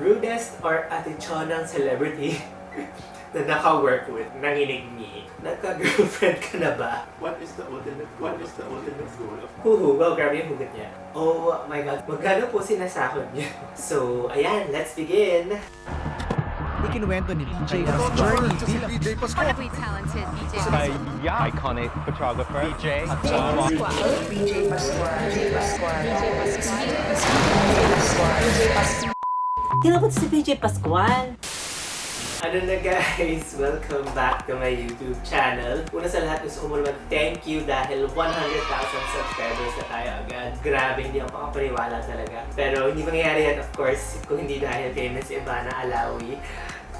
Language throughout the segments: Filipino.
Rudest or atichonang celebrity na naka-work with, nanginig me. Nagka-girlfriend ka na ba? What is the ultimate goal? Well, grabe yung hugot niya. Oh my God, magkano po sinasahod niya? So, ayan, let's begin! Ikinuwento ni BJ ang journey bilang Incredibly talented BJ Pascual. Iconic photographer, BJ Pascual. BJ Pascual. Tinapot si BJ Pascual. Ano na guys, welcome back to my YouTube channel. Una sa lahat, gusto ko muna thank you dahil 100,000 subscribers na tayo agad. Grabe, hindi ako makapaniwala talaga. Pero hindi mangyayari yan of course kung hindi dahil kay Miss Ivana Alawi.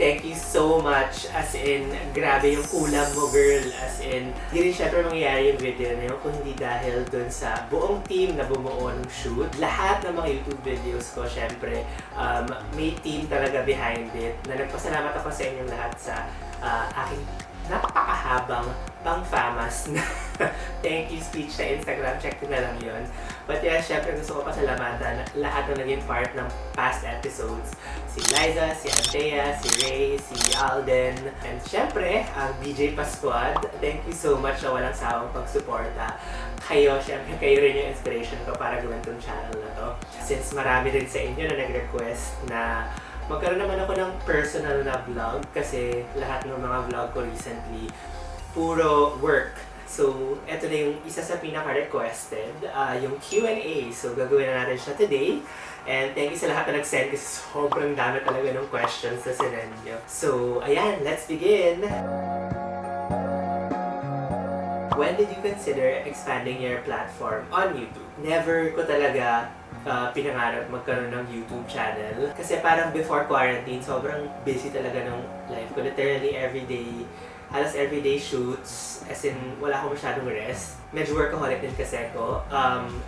Thank you so much, as in, grabe yung kulam mo girl, as in, hindi rin syempre mangyayari yung video na yun kung hindi dahil dun sa buong team na bumuo ng shoot. Lahat ng mga YouTube videos ko, syempre, may team talaga behind it, na nagpasalamat ako sa inyong lahat sa aking napakahabang pang-famas na thank you speech sa Instagram, check ko na lang yun. But yeah, syempre gusto ko pasalamatan lahat na naging part ng past episodes. Si Liza, si Antea, si Ray, si Alden, and syempre, ang BJ Pascual. Thank you so much na walang sawang pagsuporta. Kayo, syempre, kayo rin yung inspiration ko para gawin tong channel na to. Since marami rin sa inyo na nag-request na magkaroon naman ako ng personal na vlog kasi lahat ng mga vlog ko recently puro work. So, eto na yung isa sa pinaka-requested, yung Q&A. So, gagawin na natin siya today. And thank you sa lahat na nag-send kasi sobrang dami talaga ng questions na sinend nyo. So, ayan, let's begin! When did you consider expanding your platform on YouTube? Never ko talaga pinangarap magkaroon ng YouTube channel. Kasi parang before quarantine, sobrang busy talaga ng life ko. Literally halos everyday shoots, as in wala akong masyadong rest. Medyo workaholic din kasi ako.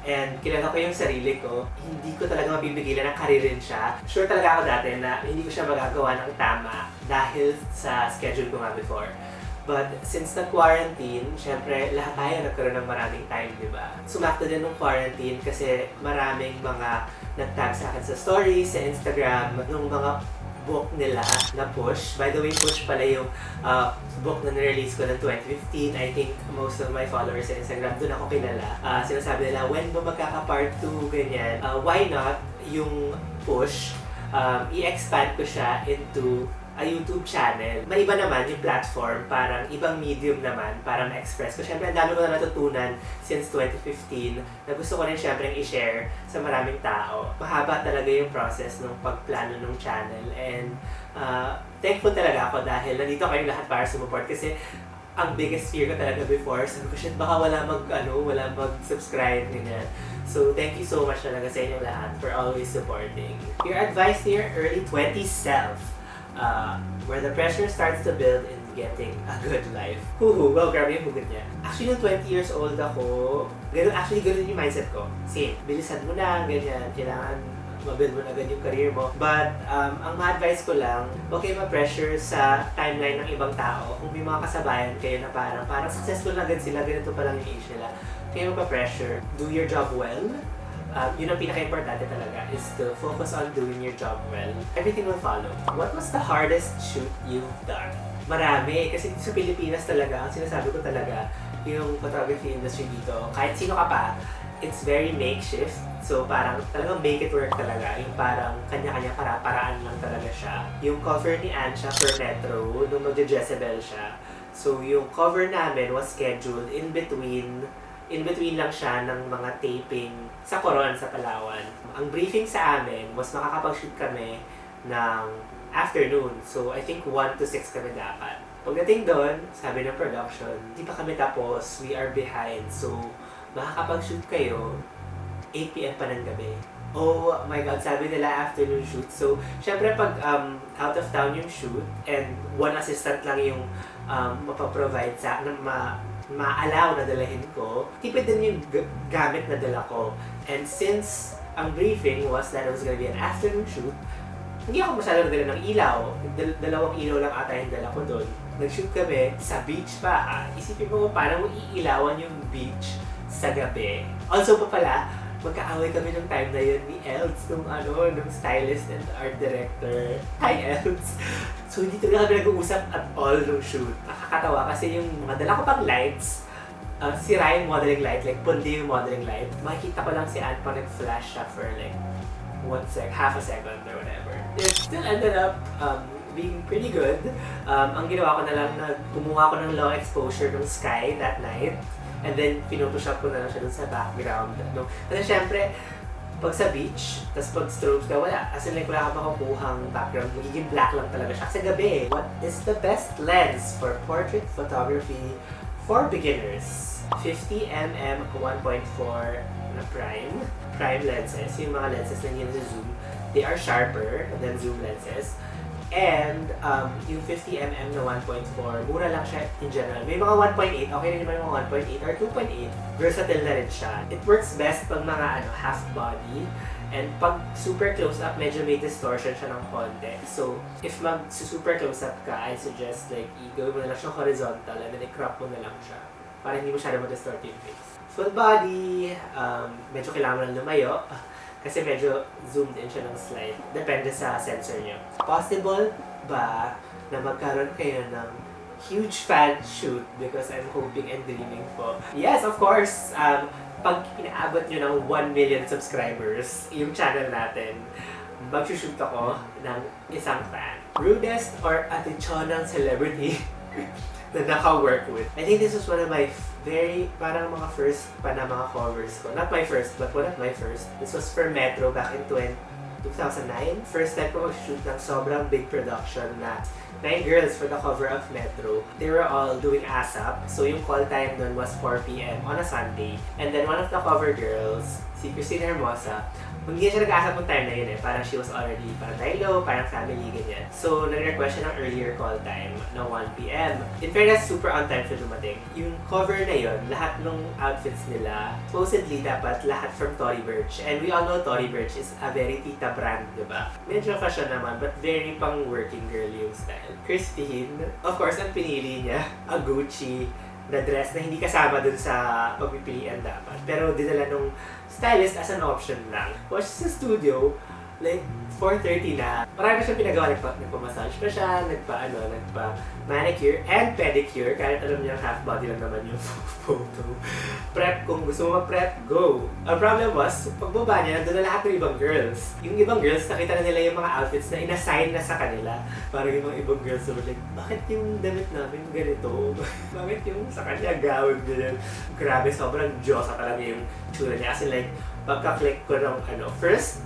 And kilala ko yung sarili ko, hindi ko talaga mapipigilan na karirin siya. Sure talaga ako dati na hindi ko siya magagawa ng tama dahil sa schedule ko nga before. But since na-quarantine, syempre lahat tayo nagkaroon ng maraming time, di ba? Sumakto din ng quarantine kasi maraming mga nag-tag sa akin sa stories, sa Instagram, ng mga book nila na push. By the way, push pala yung book na nirelease ko ng 2015. I think most of my followers sa Instagram, doon ako kilala. Sinasabi nila, when ba magkaka-part 2, ganyan. Why not yung push, i-expand ko siya into a YouTube channel. Maiba naman yung platform, parang ibang medium naman para ma-express ko. Siyempre, ang dami ko na natutunan since 2015 na gusto ko rin siyempre i-share sa maraming tao. Mahaba talaga yung process ng pagplano ng channel and thankful talaga ako dahil nandito kayong lahat para sumuport kasi ang biggest fear ko talaga before, sabi ko, shit, baka wala mag-subscribe, ganyan. So, thank you so much talaga sa inyong lahat for always supporting. Your advice to your early 20s self, where the pressure starts to build in getting a good life. Well, grabe yung hugot niya. Actually, nung 20 years old ako, ganun yung mindset ko. Same, bilisan mo na, ganyan, kailangan mabuild mo na agad yung career mo. But, ang ma-advise ko lang, huwag kayo ma-pressure sa timeline ng ibang tao. Kung may mga kasabayan kayo na parang successful na agad sila, ganito pa lang yung age nila. Kayo magpa-pressure, do your job well. Yun ang pinaka-importante talaga is to focus on doing your job well. Everything will follow. What was the hardest shoot you've done? Marami. Kasi sa Pilipinas talaga, ang sinasabi ko talaga, yung photography industry dito, kahit sino ka pa, it's very makeshift. So parang talagang make it work talaga. Yung parang kanya-kanya para-paraan lang talaga siya. Yung cover ni Ansha per Metro, nung mag-Jezebel siya. So yung cover namin was scheduled in between lang siya ng mga taping sa Coron, sa Palawan. Ang briefing sa amin was makakapag-shoot kami ng afternoon. So, I think 1 to 6 kami dapat. Pagdating doon, sabi ng production, di pa kami tapos, we are behind. So, makakapag-shoot kayo 8 p.m. pa ng gabi. Oh my God, sabi nila afternoon shoot. So, syempre pag out of town yung shoot and one assistant lang yung mapaprovide sa ma-allow na dalahin ko, tipid din yung gamit na dala ko. And since ang briefing was that it was gonna be an afternoon shoot, hindi ako masyadong nagdala ng ilaw. Dalawang ilaw lang ata yung dala ko doon. Nag-shoot kami sa beach pa. Isipin mo paano mo iilawan yung beach sa gabi. Also pa pala, magkaaway kami nung time na yun ni Elds, nung stylist and art director. Hi, Elds! So, hindi talaga kami nag-uusap at all nung shoot. Nakakatawa kasi yung mga dala ko pang lights, si Ryan modeling light, like pundi yung modeling light. Makikita ko lang si Anne pa nag-flash siya for like half a second or whatever. It still ended up being pretty good. Ang ginawa ko na lang na kumuha ko ng long exposure ng sky that night. And then, pinotoshop ko na lang siya dun sa background. No? Kasi syempre, pag sa beach, tas pag strobes ka, wala. As in, like, wala ka makukuhang background. Magiging black lang talaga siya. Kasi gabi eh. What is the best lens for portrait photography for beginners? 50mm 1.4 na prime lenses. Yung mga lenses na yun sa zoom, they are sharper than zoom lenses. And yung 50mm na 1.4, mura lang siya in general. May mga 1.8, okay rin naman yung mga 1.8 or 2.8. Versatile na rin siya. It works best pag mga half body. And pag super close up, medyo may distortion siya ng konti. So, if mag-super close up ka, I suggest like i-gawin mo na lang siya horizontal and then i-crop mo na lang siya. Para hindi mo siya ma-distort yung face. Full body, medyo kailangan mo lang lumayo. Kasi medyo zoomed in siya ng slide. Depende sa sensor niyo. Possible ba na magkaroon kayo ng huge fan shoot? Because I'm hoping and dreaming po. Yes, of course! Pag pinaabot nyo ng 1 million subscribers, yung channel natin, mag-shoot ako ng isang fan. Rudest or atichonang celebrity na naka-work with. I think this was one of my parang mga first pa na mga covers ko. Not my first, but one of my first. This was for Metro back in 2009. First time ko mag-shoot ng sobrang big production na 9 girls for the cover of Metro. They were all doing ASAP. So yung call time nun was 4 p.m. on a Sunday. And then one of the cover girls, si Christine Hermosa, hindi siya nag-aasap ng time na yun eh. Parang she was already parang Dahil, parang family, ganyan. So, nag-request siya ng earlier call time ng 1 p.m. In fairness, super on time siya dumating. Yung cover na yun, lahat ng outfits nila, supposedly dapat lahat from Tory Burch. And we all know Tory Burch is a very tita brand, diba? Medyo fashion naman, but very pang working girl yung style. Christine, of course, ang pinili niya, a Gucci na dress na hindi kasama dun sa pagpipilian dapat. Pero dinala nung stylist as an option lang. Watch sa studio, like 4:30 na. Marami siyang pinagawa. Nagpa-massage pa siya, nagpa-manicure and pedicure. Kahit alam niya half body lang naman yung photo. Prep, kung gusto mo mag-prep, go! Ang problem was, pagbaba niya, nandun na lahat ng ibang girls. Yung ibang girls, nakita na nila yung mga outfits na inassign na sa kanila. Parang yung mga ibang girls were like, bakit yung damit namin ganito? Bakit yung sa kanya gawin ganyan? Grabe, sobrang Diyosa talaga yung tsura niya. As in like, pagka-click ko ng first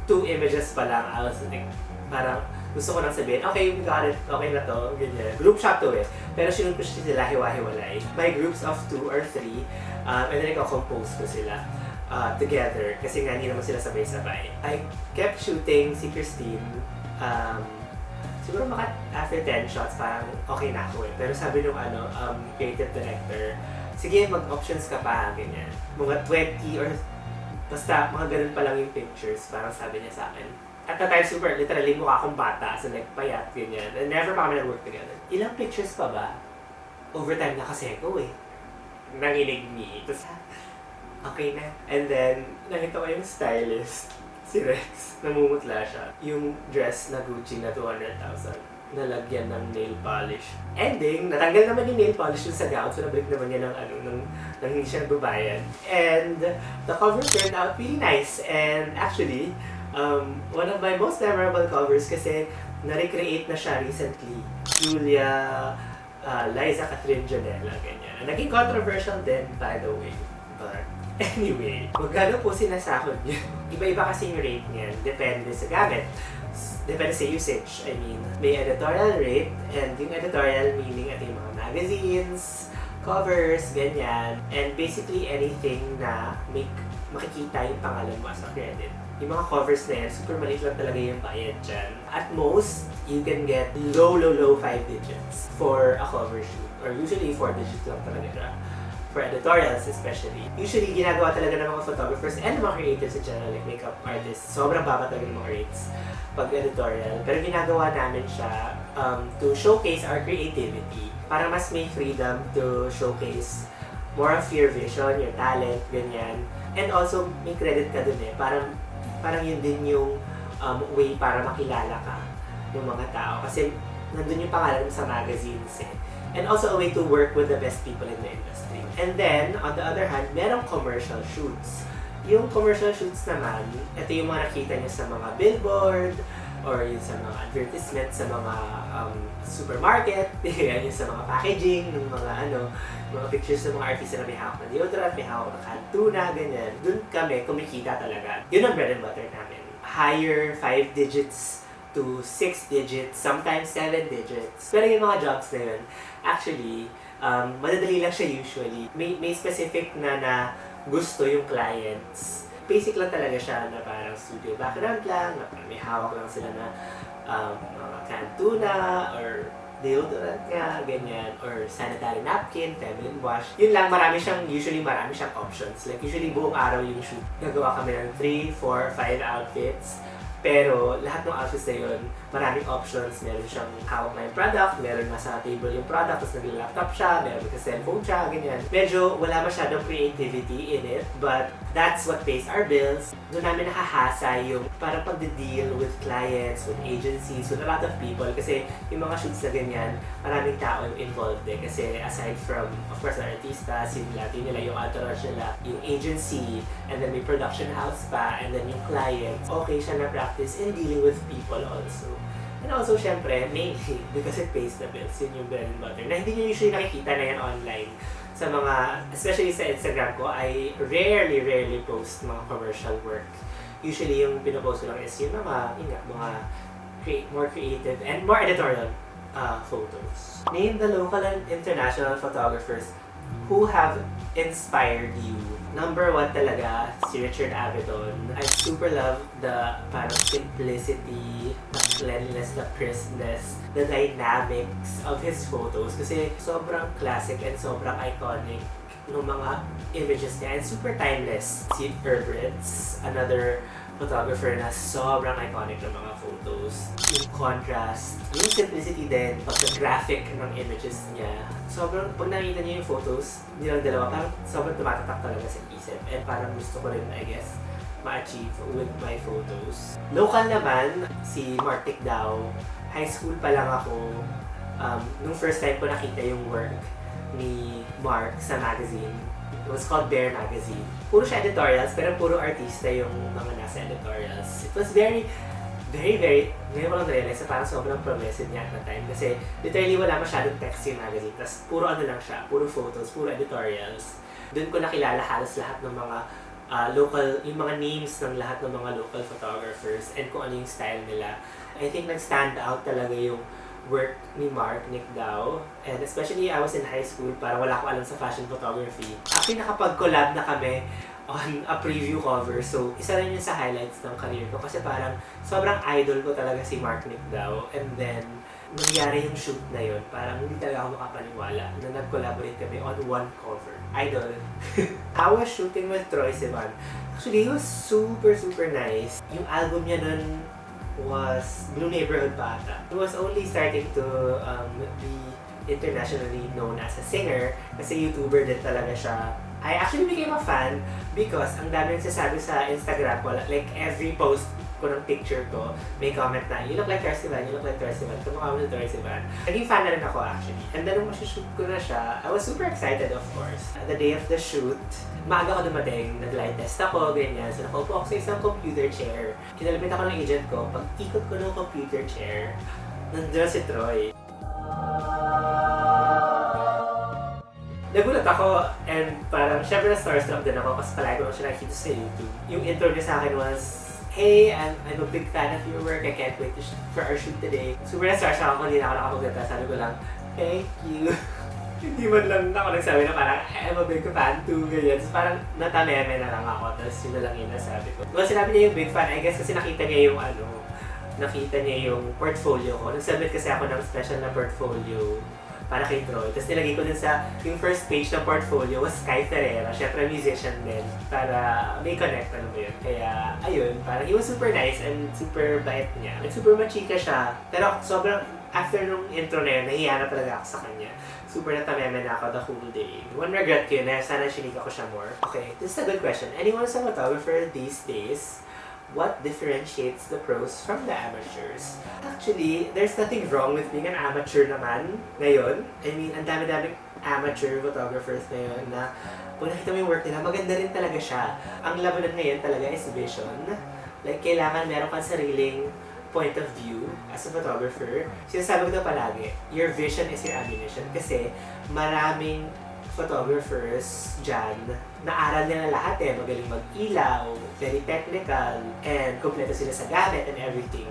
2 images pa lang, I was like, parang gusto ko nang sabihin, okay, we got it, okay na to, ganyan. Group shot to eh. Pero sinunod ko sila hiwa-hiwalay. By groups of 2 or 3, and then i-compose ko sila together kasi nga hindi naman sila sabay-sabay. I kept shooting si Christine. Siguro after 10 shots, parang okay na ako eh. Pero sabi nung creative director, sige, mag-options ka pa, ganyan. Mga 20 or basta mga ganun pa lang yung pictures, parang sabi niya sa akin. At the time, super literally mukha akong bata, so like payat, ganyan. And never pa kami nag-work together. Ilang pictures pa ba? Overtime na kasi ako eh. Nanginig ni. Tapos, okay na. And then, nakita ko yung stylist, si Rex, namumutla siya. Yung dress na Gucci na 200,000. Nalagyan ng nail polish. Ending, natanggal naman yung nail polish dun sa gown, so nabalik naman niya ng hindi siya nagbabayad. And the cover turned out really nice. And actually, one of my most memorable covers kasi na-recreate na siya recently. Julia, Liza Catherine Janela, ganyan. Naging controversial din, by the way. But anyway, magkano po sinasahod niya? Iba-iba kasi yung rate niyan. Depende sa gamit. Depende sa usage. I mean, may editorial rate, and yung editorial meaning ito yung mga magazines, covers, ganyan. And basically anything na makikita yung pangalan mo as a credit. Yung mga covers na yan, super maliit lang talaga yung bayad dyan. At most, you can get low 5 digits for a cover shoot. Or usually 4 digits lang talaga siya. For editorials especially. Usually, ginagawa talaga ng mga photographers and mga creators in general, like makeup artists. Sobrang baba talaga ng mga rates pag editorial. Pero ginagawa namin siya to showcase our creativity. Para mas may freedom to showcase more of your vision, your talent, ganyan. And also, may credit ka dun eh. Parang yun din yung way para makilala ka ng mga tao. Kasi nandun yung pangalan mo sa magazines eh. And also a way to work with the best people in the industry. And then, on the other hand, merong commercial shoots. Yung commercial shoots naman, ito yung mga nakita nyo sa mga billboard, or yung sa mga advertisement sa mga supermarket, yung sa mga packaging, ng mga pictures ng mga artista na may hawak na deodorant, may hawak na kantuna, ganyan. Doon kami kumikita talaga. Yun ang bread and butter namin. Higher 5 digits to 6 digits, sometimes 7 digits. Pero yung mga jobs na yun, actually, madadali lang siya usually. May specific na gusto yung clients. Basic lang talaga siya na parang studio background lang, na parang may hawak lang sila na mga kantuna or deodorant nga, ganyan, or sanitary napkin, feminine wash. Yun lang, usually marami siyang options. Like usually buong araw yung shoot. Gagawa kami ng 3, 4, 5 outfits. Pero lahat ng outfits na yun, maraming options. Meron siyang hawak na yung product, meron nasa table yung product, tapos nag-laptop siya, meron ka cellphone siya, ganyan. Medyo wala masyadong creativity in it, but that's what pays our bills. Doon namin nakahasa yung parang pag-deal with clients, with agencies, with a lot of people. Kasi yung mga shoots na ganyan, maraming tao involved eh. Kasi aside from, of course, the artista, nila yung entourage nila, yung agency, and then may production house pa, and then yung clients. Okay siya na practice in dealing with people also. And also, syempre, mainly, because it pays the bills, yun yung bread and butter. Na hindi nyo usually nakikita na yan online. Sa mga, especially sa Instagram ko, I rarely post mga commercial work. Usually, yung pinopost ko lang is yung more creative and more editorial photos. Name the local and international photographers who have inspired you. Number 1 talaga, si Richard Avedon. I super love the parang simplicity, the cleanliness, the crispness, the dynamics of his photos. Kasi sobrang classic and sobrang iconic ng mga images niya and super timeless. Si Ritz, another photographer na sobrang iconic ng mga photos. Yung contrast, yung simplicity din, pagka-graphic ng images niya. Sobrang, pag nakita niyo yung photos, nilang dalawa, parang sobrang tumatatak talaga sa isip. And parang gusto ko rin, I guess, ma-achieve with my photos. Local naman, si Mark Ticdao. High school pa lang ako. Nung first time ko nakita yung work ni Mark sa magazine. It was called Bear Magazine. Puro siya editorials, pero puro artista yung mga nasa editorials. It was very, ngayon ko lang na-realize na parang sobrang progressive niya at the time. Kasi literally wala masyadong text yung magazine. Tapos puro ano lang siya, puro photos, puro editorials. Doon ko nakilala halos lahat ng mga local, yung mga names ng lahat ng mga local photographers and kung ano yung style nila. I think nag-stand out talaga yung work ni Mark Ticdao. And especially I was in high school, parang wala ko alam sa fashion photography. Actually nakapag-collab na kami on a preview cover. So, isa rin yun sa highlights ng career ko. Kasi parang sobrang idol ko talaga si Mark Ticdao. And then, nangyari yung shoot na yun. Parang hindi talaga ako makapaniwala na nag-collaborate kami on one cover. Idol. I was shooting with Troy Sivan. Actually, he was super nice. Yung album niya nun was Blue Neighborhood pa ata. He was only starting to be internationally known as a singer kasi YouTuber din talaga siya. I actually became a fan because ang dami nagsasabi sa Instagram ko, like every post ko ng picture ko, may comment na, you look like Troy Sivan, you look like Troy Sivan, kumukha mo ng Troy Sivan. Naging fan na rin ako actually. And then nung shoot ko na siya, I was super excited of course. The day of the shoot, maaga ako dumating, nag-light test ako, ganyan. So nakaupo ako sa isang computer chair. Kinalapit ako ng agent ko, pag ikot ko ng computer chair, nandun si Troy. Nagulat ako and parang syempre na-starstruck din ako kasi palagi ko siya nakikita sa YouTube. Yung intro niya sa akin was, hey, I'm a big fan of your work. I can't wait for our shoot today. Super na-starstruck ako, hindi na ako nakapagdata. Sabi ko lang, thank you. Hindi man lang ako nagsabi na parang, I'm a big fan too, ganyan. So parang natameme na lang ako, tapos yun na lang yung nasabi ko. Well, sinabi niya yung big fan, I guess kasi nakita niya yung portfolio ko. Nag-submit kasi ako ng special na portfolio para kay Troy. Tapos nilagay ko din sa yung first page ng portfolio was Sky Ferreira. Syempre musician din. Para may connect, ano ba yun. Kaya, ayun, parang he was super nice and super bait niya. And super machika siya. Pero sobrang, after nung intro na yun, nahiya na talaga ako sa kanya. Super natameme na ako the whole day. One regret ko yun, sana shinika ko siya more. Okay, this is a good question. Anyone who's a photographer these days, what differentiates the pros from the amateurs? Actually, there's nothing wrong with being an amateur naman ngayon. I mean, ang dami-daming amateur photographers ngayon na kung nakita mo yung work nila, maganda rin talaga siya. Ang labanan ngayon talaga is vision. Like, kailangan meron kang sariling point of view as a photographer. Sinasabi ko na palagi, your vision is your ammunition. Kasi maraming photographers dyan, naaral nila lahat eh. Magaling mag-ilaw, very technical, and kompleto sila sa gamit and everything.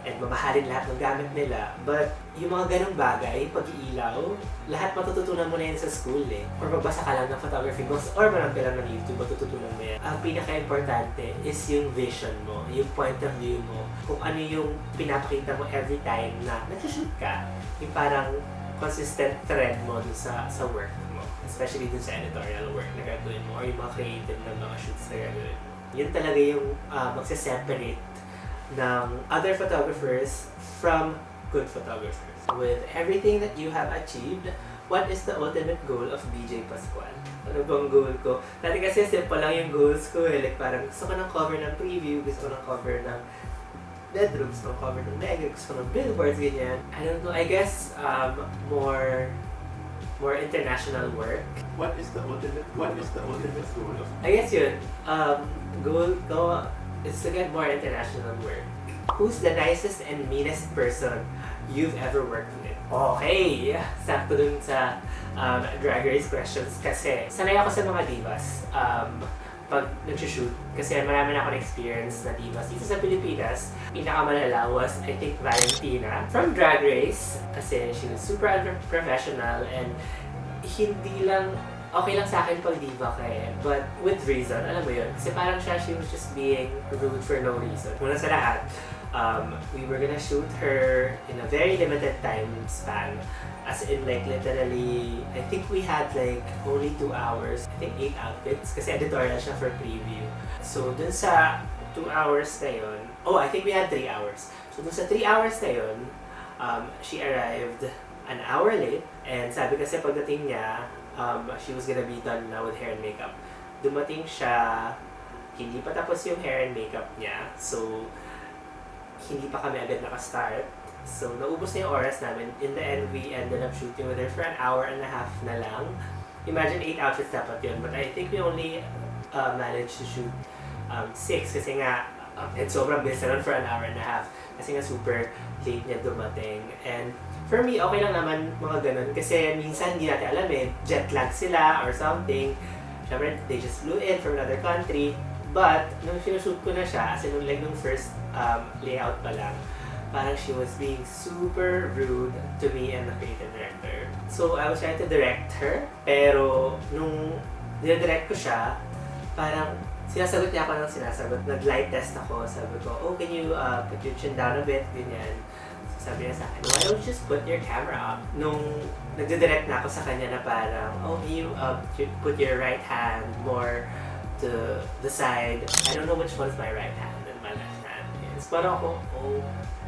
And mamahalin lahat ng gamit nila. But yung mga ganong bagay, pag-iilaw, lahat matututunan mo na yan sa school eh. Or magbasa ka lang ng photography books, or manood ka lang ng YouTube, matututunan mo yan. Ang pinaka-importante is yung vision mo, yung point of view mo, kung ano yung pinapakita mo every time na nag-shoot ka. Yung parang consistent thread mo dun sa work mo. Especially dun sa editorial work na gagawin mo, or yung mga creative na mga shoots na gagawin. Yun talaga yung magse-separate ng other photographers from good photographers. With everything that you have achieved, what is the ultimate goal of BJ Pascual? Ano bang goal ko? Dati kasi simple lang yung goals ko eh. Like parang gusto ko ng cover ng preview, gusto ko ng cover ng bedroom, gusto ko ng cover ng mega, gusto ko ng billboards, ganyan. I don't know, I guess more international work. What is the ultimate goal of? I guess yun, goal ko is to get more international work. Who's the nicest and meanest person you've ever worked with? Okay, sakto dun sa Drag Race questions kasi sanay ako sa mga divas pag nag-shoot kasi marami na ako experience na divas dito sa Pilipinas. Pinakamalala was, I think, Valentina from Drag Race kasi she was super unprofessional and hindi lang okay lang sa akin pag diva ka eh, but with reason, alam mo yun. Kasi parang she was just being rude for no reason. Muna sa lahat, we were gonna shoot her in a very limited time span. As in like literally, I think we had like only 2 hours. I think 8 outfits kasi editorial siya for preview. So dun sa 2 hours na yun, I think we had 3 hours. So dun sa 3 hours na yun, she arrived an hour late and sabi kasi pagdating niya, she was gonna be done na with hair and makeup. Dumating siya, hindi pa tapos yung hair and makeup niya. So, hindi pa kami agad nakastart. So, naubos na yung oras namin. In the end, we ended up shooting with her for an hour and a half na lang. Imagine 8 outfits dapat yun. But I think we only managed to shoot 6 kasi nga, and sobrang bilis na for an hour and a half. Kasi nga super late niya dumating. And for me, okay lang naman mga ganun. Kasi minsan hindi natin alam eh, jet lag sila or something. Siyempre, they just flew in from another country. But, nung sinushoot ko na siya, as in nung first layout pa lang, parang she was being super rude to me and the creative director. So, I was trying to direct her. Pero, nung dinedirect ko siya, parang sinasagot niya ako ng sinasagot. Nag-light test ako. Sabi ko, can you put your chin down a bit? Ganyan. Sabi niya sa akin, why don't you just put your camera up? Nung nagdidirect na ako sa kanya na parang, can you put your right hand more to the side? I don't know which one is my right hand and my left hand is. Parang ako, oh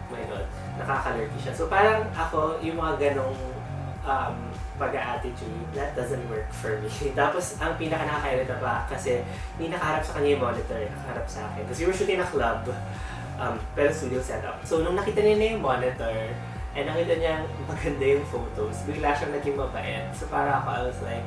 my god, nakakalurky siya. So parang ako, yung mga ganong pag-attitude, that doesn't work for me. Tapos, ang pinaka-nakakairita pa, kasi hindi nakaharap sa kanya yung monitor, nakaharap sa akin. Kasi we were shooting a club, pero studio setup. So, nung nakita niya na yung monitor, and nakita niya maganda yung photos, bigla siyang naging mabait. So, para ako, I was like,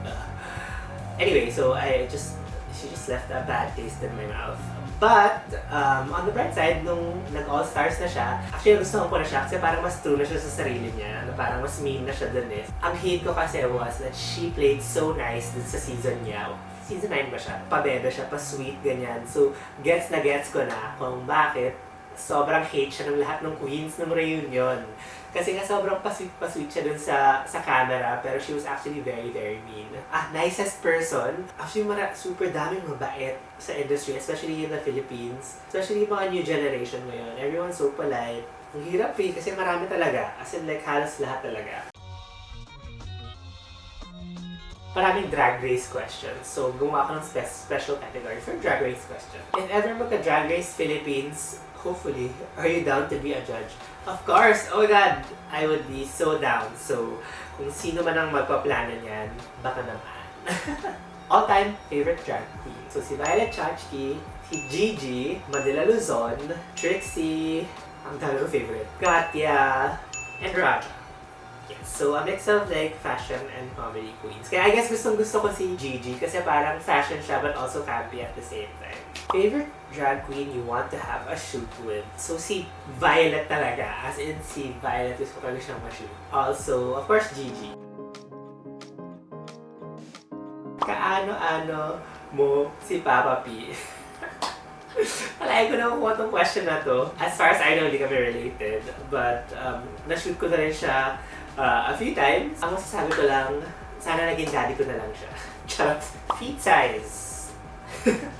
Anyway, so she just left a bad taste in my mouth. But, on the bright side, nung nag-all-stars na siya, actually gusto ko na siya kasi parang mas true na siya sa sarili niya, na parang mas mean na siya dun eh. Ang hate ko kasi was that she played so nice dun sa season niya. Season 9 ba siya? Pabebe siya, pa-sweet, ganyan. So, gets ko na kung bakit sobrang hate siya ng lahat ng queens ng reunion. Kasi nga sobrang pa-sweet siya dun sa camera, pero she was actually very, very mean. Nicest person. Actually, super daming mabait sa industry, especially in the Philippines. Especially yung mga new generation ngayon. Everyone's so polite. Ang hirap eh, kasi marami talaga. As in, like, halos lahat talaga. maraming drag race questions. So, gumawa ako ng special category for drag race questions. If ever magka-drag race Philippines, hopefully, are you down to be a judge? Of course! Oh my God! I would be so down. So, kung sino man ang magpaplano niyan, baka naman. All-time favorite drag queen. So, si Violet Chachki, si Gigi, Madela Luzon, Trixie, ang dami ko favorite, Katya, and Raja. Yes, so a mix of like fashion and comedy queens. Kaya I guess gusto ko si Gigi kasi parang fashion siya but also campy at the same time. Favorite drag queen you want to have a shoot with? So si Violet talaga, as in si Violet gusto ko talaga siyang ma-shoot. Also, of course, Gigi. Kaano-ano mo si Papa P? Alay ko na kung itong question na to. As far as I know, hindi kami related. But, na-shoot ko na rin siya a few times. Ang masasabi ko lang, sana naging daddy ko na lang siya. Charot. Feet size.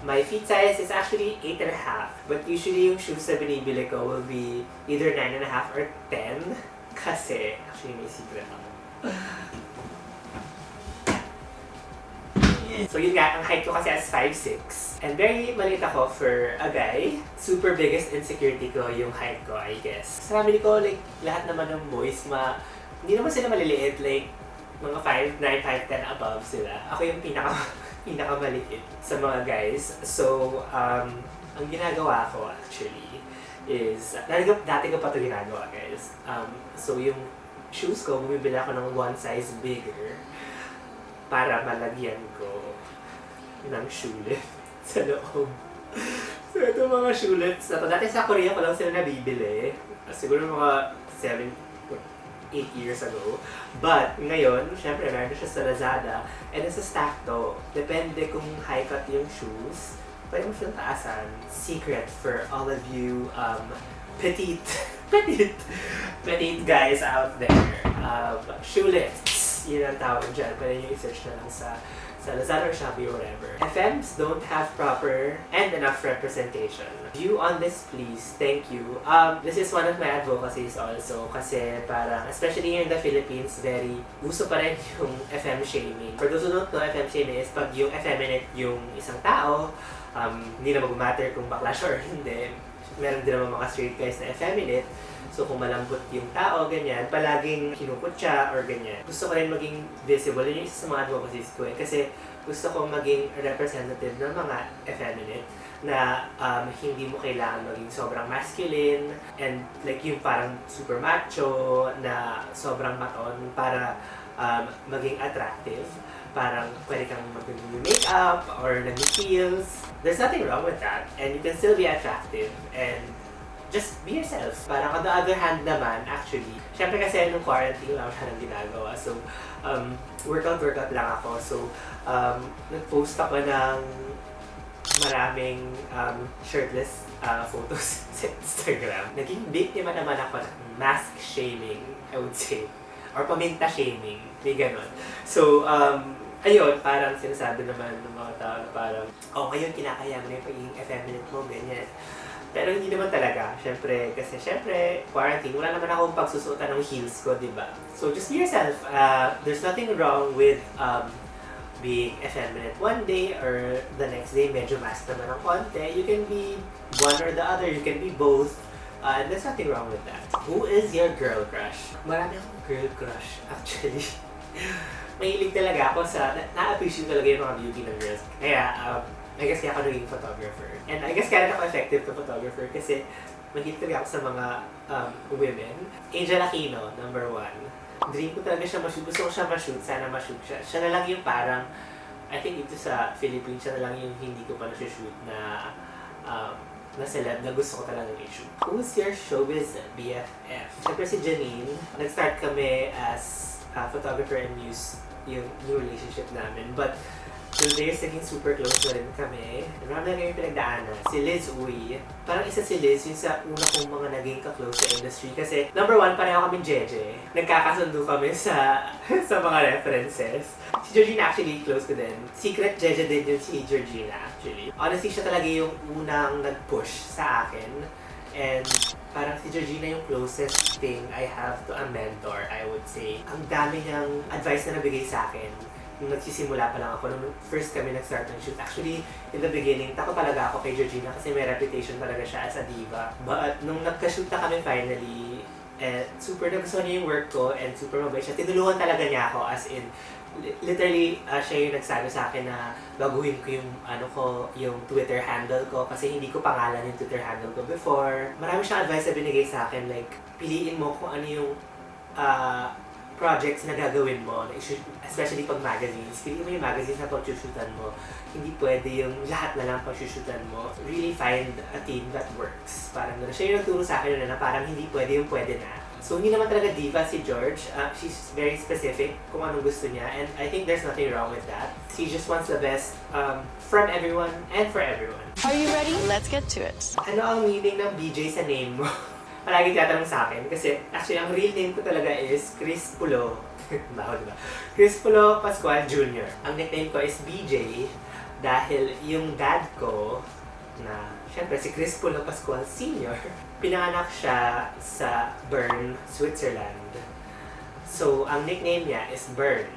My feet size is actually 8.5. But usually yung shoes na binibili ko will be either 9.5 or 10. Kasi, actually may secret ako. So yun nga, ang height ko kasi as 5'6". And very maliit ako for a guy. Super biggest insecurity ko yung height ko, I guess. Sa family ko, like, lahat naman ng boys, hindi naman sila maliliit. Like, mga 5'9", 5'10" above sila. Ako yung pinakamaliit sa mga guys. So, ang ginagawa ko actually is, dati ko pa ito ginagawa, guys. So yung shoes ko, bumibili ako ng one size bigger para malagyan ko ng shoelet sa loob. So ito mga shoelets na to. Dati sa Korea ko lang sila nabibili. Siguro mga 8 years ago. But ngayon, syempre meron na siya sa Lazada. And sa stack to. Depende kung high cut yung shoes. Pwede mo siyang taasan. Secret for all of you petite guys out there. Shoelets. Yun ang tawag dyan. Pwede nyo i-search na lang sa Lazada or Shopee or whatever. FMs don't have proper and enough representation. View on this please. Thank you. This is one of my advocacies also kasi parang, especially here in the Philippines, very uso pa rin yung FM shaming. For those who don't know, FM shaming is pag yung effeminate yung isang tao, hindi na mag-matter kung bakla siya or hindi. Meron din naman mga straight guys na effeminate. So kung malambot yung tao, ganyan, palaging kinukot siya or ganyan. Gusto ko rin maging visible. Yun yung isa sa mga advocacies ko eh. Kasi gusto ko maging representative ng mga effeminate na hindi mo kailangan maging sobrang masculine and like yung parang super macho na sobrang maton para maging attractive. Parang pwede kang mag-makeup or nag-heels. There's nothing wrong with that. And you can still be attractive and just be yourself. Parang on the other hand naman, actually, syempre kasi nung quarantine lang siya nang ginagawa. So, workout lang ako. So, nag-post ako ng maraming shirtless photos sa Instagram. Naging biktima naman ako ng mask shaming, I would say. Or paminta shaming. May ganon. So, ayun, parang sinasabi naman ng mga tao na parang, ngayon kinakaya mo na yung pagiging effeminate mo, ganyan. Pero hindi naman talaga. Syempre, quarantine, wala naman akong pagsusuotan ng heels ko, di ba? So, just be yourself. There's nothing wrong with being effeminate one day or the next day, medyo mask naman ng konti. You can be one or the other. You can be both. And there's nothing wrong with that. Who is your girl crush? Marami akong girl crush, actually. Mahilig talaga ako sa, na-appreciate talaga yung mga beauty ng girls. Kaya, I guess kaya ako naging photographer. And I guess kaya ako effective na photographer kasi mahilig talaga ako sa mga women. Angel Aquino, number 1. Dream ko talaga siya ma-shoot. Gusto ko siya ma-shoot. Sana ma-shoot siya. Siya na lang yung parang, I think dito sa Philippines, siya na lang yung hindi ko pa na-shoot na celeb na gusto ko talagang i-shoot. Who's your showbiz BFF? Siyempre si Janine. Nag-start kami as photographer and muse yung new relationship namin. But till days, naging super close na rin kami. Marami na kami pinagdaanan. Si Liz Uy. Parang isa si Liz, yung sa una kong mga naging ka-close sa industry. Kasi, number 1, pareho kami Jeje. Nagkakasundo kami sa mga references. Si Georgina actually close ko din. Secret Jeje din yun si Georgina actually. Honestly, siya talaga yung unang nag-push sa akin. And parang si Georgina yung closest thing I have to a mentor, I would say. Ang dami niyang advice na nabigay sa akin. nung nagsisimula pa lang ako, nung first kami nag-start ng shoot. Actually, in the beginning, takot talaga ako kay Georgina kasi may reputation talaga siya as a diva. But nung nagka-shoot na kami finally, super nagustuhan niya yung work ko and super mabait siya. Tinulungan talaga niya ako as in, literally, siya yung nagsabi sa akin na baguhin ko yung yung Twitter handle ko kasi hindi ko pangalan yung Twitter handle ko before. Marami siyang advice na binigay sa akin, like, piliin mo kung ano yung projects na gagawin mo, especially pag magazines. Piliin mo yung magazines na pag-shootan mo. Hindi pwede yung lahat na lang pag-shootan mo. Really find a team that works. Parang gano'n. Siya yung nagturo sa akin na parang hindi pwede yung pwede na. So, hindi naman talaga diva si George. She's very specific kung anong gusto niya. And I think there's nothing wrong with that. She just wants the best from everyone and for everyone. Are you ready? Let's get to it. Ano ang meaning ng BJ sa name mo? Palagi tatanong sa akin. Kasi actually, ang real name ko talaga is Chris Pulo. Baho, diba? Chris Pulo Pascual Jr. Ang nickname ko is BJ dahil yung dad ko na, syempre, si Chris Pulo Pascual Sr. Pinanganak siya sa Bern, Switzerland. So, ang nickname niya is Bern.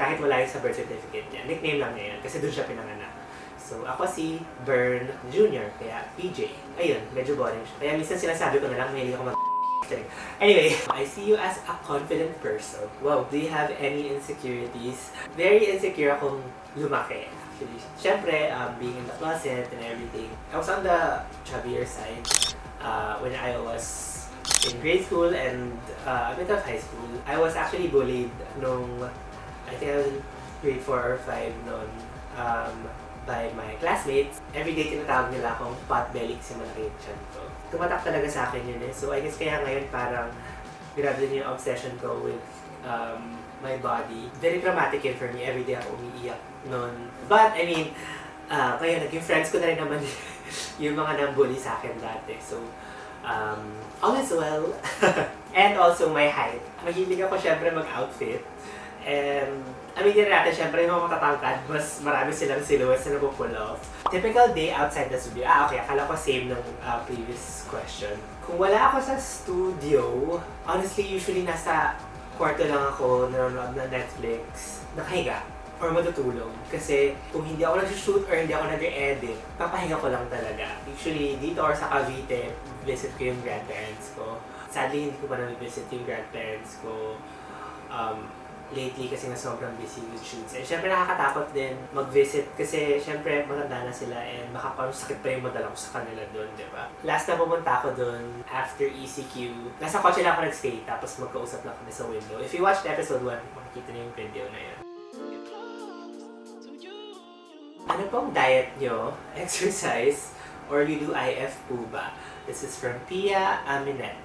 Kahit wala yung sa birth certificate niya. Nickname lang niya yan kasi doon siya pinanganak. So, ako si Bern Jr. Kaya PJ. Ayun, medyo boring siya. Kaya minsan sinasabi ko na lang, mahilig ako Anyway, I see you as a confident person. Wow, do you have any insecurities? Very insecure akong lumaki. Actually, syempre, being in the closet and everything. I was on the chubbier side. When I was in grade school and a bit of high school, I was actually bullied nung, I think I was in grade 4 or 5 noon, by my classmates. Everyday tinatawag nila akong potbelly kasi malaki yung tiyan ko. Tumatak talaga sa akin yun eh. So I guess kaya ngayon parang grabe din yung obsession ko with my body. Very traumatic yun for me. Everyday ako umiiyak noon. But I mean, kaya naging friends ko na rin naman yung mga nambully sa akin dati. So, all is well. And also my height. Mahilig ako syempre mag-outfit. And, I mean, natin syempre yung mga matatangkad, mas marami silang silhouettes na napupull off. Typical day outside the studio. Okay, akala ko same ng previous question. Kung wala ako sa studio, honestly, usually nasa kwarto lang ako, nanonood ng Netflix, nakahiga, or matutulog. Kasi kung hindi ako nag-shoot or hindi ako nag-edit, papahinga ko lang talaga. Usually, dito or sa Cavite, visit ko yung grandparents ko. Sadly, hindi ko pa na-visit yung grandparents ko lately kasi nga sobrang busy with shoots. And syempre nakakatakot din mag-visit kasi syempre matanda na sila and baka parang sakit pa yung madala ko sa kanila doon, di ba? Last na pumunta ako doon after ECQ, nasa kotse lang ako nag-stay tapos magkausap lang kami sa window. If you watched episode 1, makikita niyo yung video na yun. Ano pong diet nyo? Exercise? Or you do IF po ba? This is from Pia Aminet.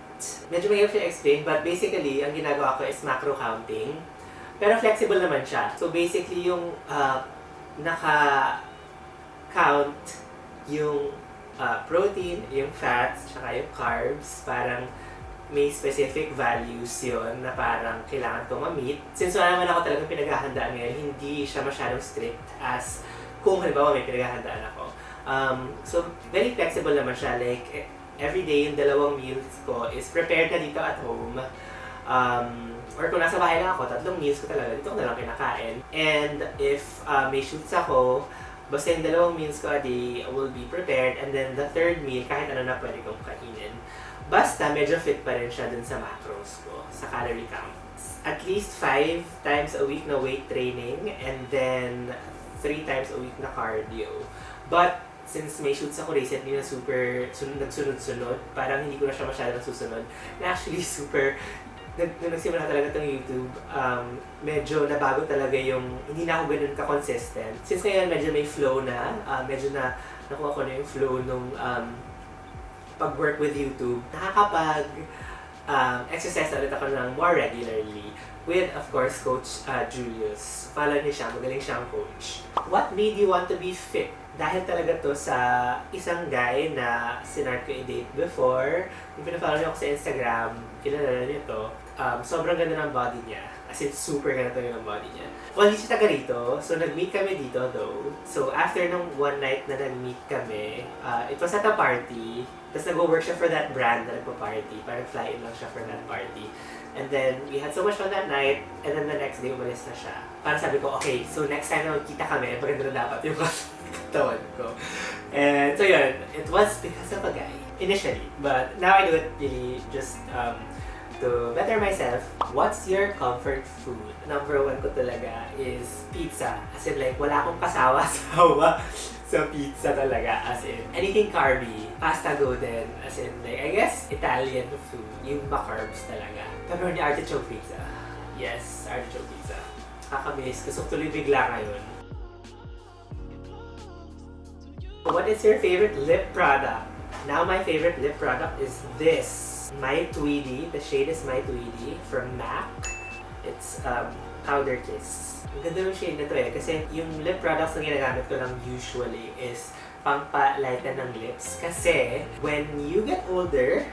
Medyo mahirap siya explain, but basically, ang ginagawa ko is macro counting. Pero flexible naman siya. So basically, yung naka-count yung protein, yung fats, tsaka yung carbs. Parang may specific values yon na parang kailangan ko ma-meet. Since wala naman ako talagang pinaghahandaan ngayon, hindi siya masyadong strict as kung halimbawa may pinaghahandaan ako. So, very flexible naman siya. Like, everyday yung 2 meals ko is prepared na dito at home. Or kung nasa bahay lang ako, 3 meals ko talaga, dito ko na lang kinakain. And if may shoots ako, basta yung 2 meals ko a day will be prepared. And then the 3rd meal, kahit ano na pwede kong kainin. Basta medyo fit pa rin siya dun sa macros ko, sa calorie counts. At least 5 times a week na weight training, and then 3 times a week na cardio. But since may shoots ako recently na super nagsunod-sunod, parang hindi ko na siya masyadong susunod. Na actually super, nung nagsimula talaga itong YouTube, medyo nabago talaga yung, hindi na ako ganun ka-consistent. Since ngayon medyo may flow na, medyo na nakuha ko na yung flow nung pag-work with YouTube, exercise ulit ako ng more regularly. With, of course, Coach Julius. Follow niyo siya, magaling siyang coach. What made you want to be fit? Dahil talaga to sa isang guy na sinart ko i-date before. Kung pinafollow niyo ako sa Instagram, kilala niyo to. Sobrang ganda ng body niya. As in, super ganda yung body niya. Well, hindi siya taga rito. So, nag-meet kami dito though. So, after nung one night na nag-meet kami, it was at a party. Tapos nag-work siya for that brand na nagpa-party. Parang fly-in lang siya for that party. And then, we had so much fun that night, and then the next day, umalis na siya. Parang sabi ko, okay, so next time na magkita kami, maganda na dapat yung katawan ko. And so yun, it was because of a guy, initially. But now I do it really just to better myself. What's your comfort food? Number 1 ko talaga is pizza. As in like, wala akong kasawa-sawa sa pizza talaga. As in, anything carby. Pasta go din. As in like, I guess, Italian food. Yung ma-carbs talaga. Pero ni artichoke pizza. Yes, artichoke pizza. Kakamiss. Gusto ko tuloy bigla ngayon. What is your favorite lip product? Now my favorite lip product is this. My Tweedy. The shade is My Tweedy from MAC. It's Powder Kiss. Ang ganda yung shade na to kasi yung lip products na ginagamit ko lang usually is pangpa-lighten ng lips. Kasi when you get older,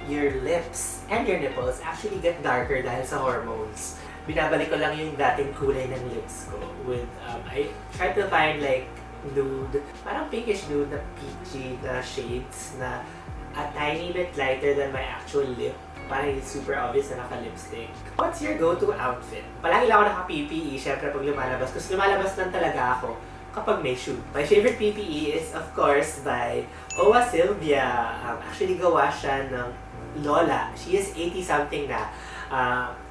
your lips and your nipples actually get darker dahil sa hormones. Binabalik ko lang yung dating kulay ng lips ko with, I try to find like nude, parang pinkish nude na peachy na shades na a tiny bit lighter than my actual lip. Parang it's super obvious na naka-lipstick. What's your go-to outfit? Palagi lang ako naka-PPE, syempre pag lumalabas. Kasi lumalabas lang talaga ako kapag may shoot. My favorite PPE is of course by Owa Sylvia. Actually gawa siya ng lola. She is 80-something na.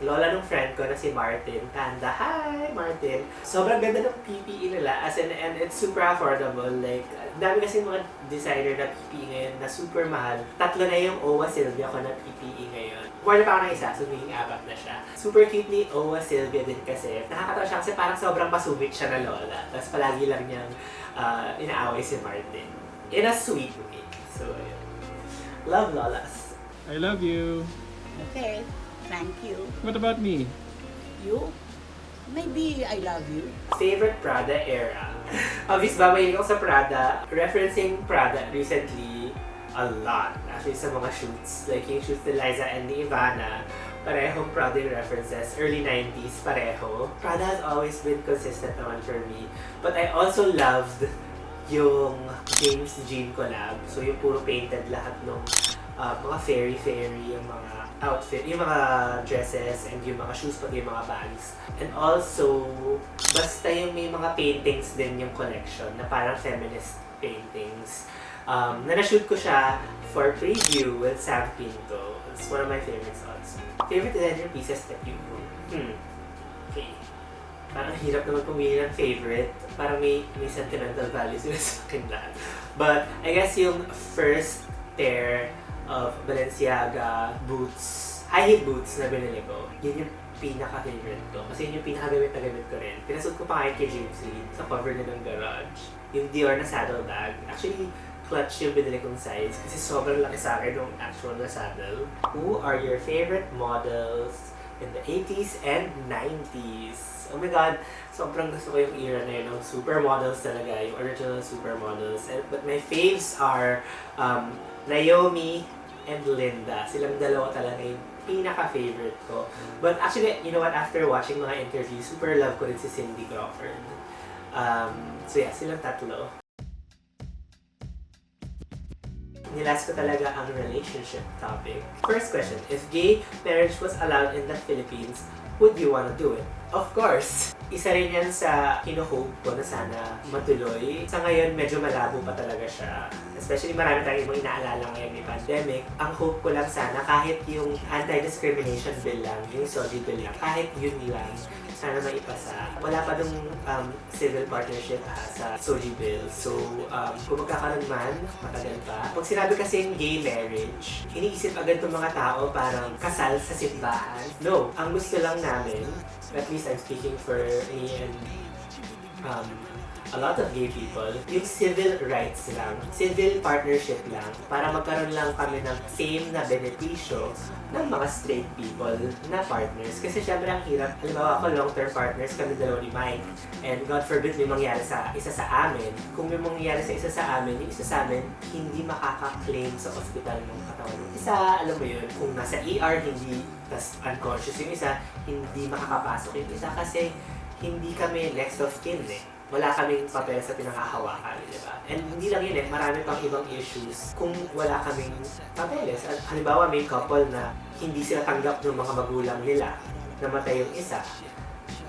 Lola ng friend ko na si Martin Tanda. Hi, Martin! Sobrang ganda ng PPE nila and it's super affordable. Like, dami kasi mga designer na PPE ngayon na super mahal. 3 na yung Owa Sylvia ko na PPE ngayon. More na pa ako ng isa, so maging 4 na siya. Super cute ni Owa Sylvia din kasi. Nakakatawa siya kasi parang sobrang pasumit siya na lola. Tapos palagi lang niyang inaaway si Martin. In a sweet way. So, yun. Love lolas. I love you. Okay, thank you. What about me? You? Maybe I love you. Favorite Prada era? Obvious ba, mahilig ako sa Prada. Referencing Prada recently a lot. Actually, sa mga shoots. Like yung shoots ni Liza and ni Ivana. Parehong Prada yung references. Early 90s, pareho. Prada has always been consistent naman for me. But I also loved yung James Jean collab. So yung puro painted lahat nung mga fairy-fairy, yung mga outfit, yung mga dresses, and yung mga shoes, pati yung mga bags. And also, basta yung may mga paintings din yung collection na parang feminist paintings. Na na-shoot ko siya for preview with Sam Pinto. It's one of my favorites also. Favorite designer pieces that you own? Okay. Parang hirap naman pumili ng favorite. Parang may sentimental value sila sa akin lahat. But I guess yung first pair of Balenciaga boots, high heel boots na binili ko, yun yung pinaka-favorite ko. Kasi yun yung pinaka-gamit na gamit ko rin. Pinasuot ko pa kahit kay James Lee sa cover niya ng garage. Yung Dior na saddle bag. Actually, clutch yung binili kong size kasi sobrang laki sa akin yung actual na saddle. Who are your favorite models in the 80s and 90s? Oh my God, sobrang gusto ko yung era na yun ng supermodels talaga, yung original supermodels. But my faves are Naomi and Linda. Silang dalawa talaga yung pinaka-favorite ko. But actually, you know what, after watching mga interviews, super love ko rin si Cindy Crawford. So yeah, silang tatlo. Nilas ko talaga ang relationship topic. First question, if gay marriage was allowed in the Philippines, would you wanna do it? Of course! Isa rin yan sa kino-hope ko na sana matuloy. Sa ngayon, medyo malabo pa talaga siya. Especially marami tayong ibang inaalala ngayon ni pandemic. Ang hope ko lang sana, kahit yung anti-discrimination bill lang, yung SOGI bill lang, kahit yun lang, sana maipasa. Wala pa dong civil partnership sa SOGI bill. So, kung magkakaroon man, matagal pa. Pag sinabi kasi yung gay marriage, iniisip agad itong mga tao parang kasal sa simbahan. No, ang gusto lang namin, at least I'm speaking for me and a lot of gay people, yung civil rights lang, civil partnership lang, para magkaroon lang kami ng same na benepisyo ng mga straight people na partners. Kasi syempre ang hirap, halimbawa ako long-term partners kami dalawa ni Mike, and God forbid may mangyari sa isa sa amin. Kung may mangyari sa isa sa amin, yung isa sa amin hindi makaka-claim sa hospital ng katawan. Yung isa, alam mo yun, kung nasa ER, hindi, tas unconscious yung isa, hindi makakapasok yung isa kasi hindi kami next of kin eh. Wala kaming papel sa pinakahawakan, di ba? And hindi lang yun eh, marami pang ibang issues kung wala kaming papeles. At halimbawa may couple na hindi sila tanggap ng mga magulang nila, namatay yung isa,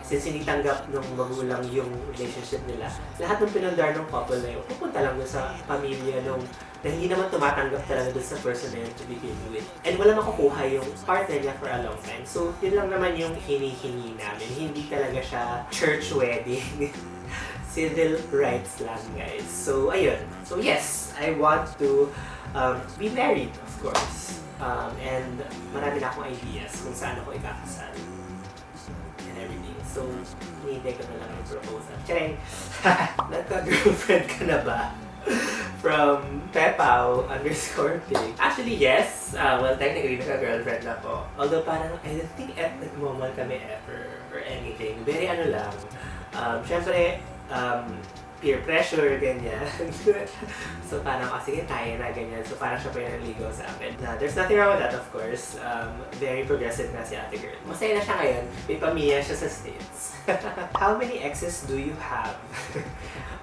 since hindi tanggap ng magulang yung relationship nila, lahat ng pinundar ng couple na yun, pupunta lang dun sa pamilya nung na hindi naman tumatanggap talaga dun sa person na yun to begin with. And wala makukuha yung partner niya for a long time. So, yun lang naman yung hinihingi namin. Hindi talaga siya church wedding. Civil rights lang, guys. So, ayun. So, yes, I want to be married, of course. And marami na akong ideas kung saan ako ikakasal. And everything. So, hinihintay ko na lang yung proposal. Charing! Nagka-girlfriend ka na ba? From Pepaw_pig. Actually, yes. Well, technically, nagka-girlfriend na po. Although parang, I don't think nagmamahal kami ever or anything. Very ano lang. Siyempre, peer pressure, ganyan. So parang, sige, tayo na, ganyan. So parang siya pa yung naligaw sa akin. There's nothing wrong with that, of course. Very progressive na si ate girl. Masaya na siya ngayon. May pamilya siya sa States. How many exes do you have?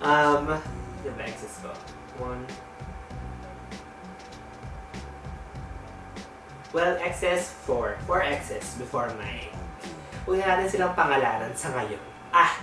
The exes ko. 1. Well, exes 4. 4 exes before mine. Huwag na natin silang pangalanan sa ngayon.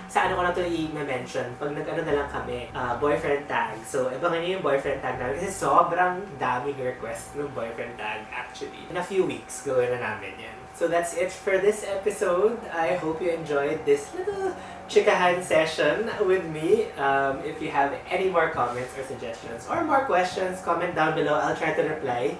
Sa ano ko na ito i-mention, pag nag-ano na lang kami, boyfriend tag. So, abangan niyo yung boyfriend tag namin kasi sobrang daming request ng boyfriend tag actually. In a few weeks, gawin na namin yan. So, that's it for this episode. I hope you enjoyed this little chikahan session with me. If you have any more comments or suggestions or more questions, comment down below. I'll try to reply.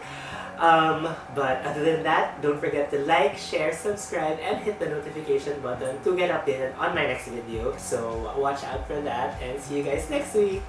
But other than that, don't forget to like, share, subscribe, and hit the notification button to get updated on my next video. So watch out for that and see you guys next week.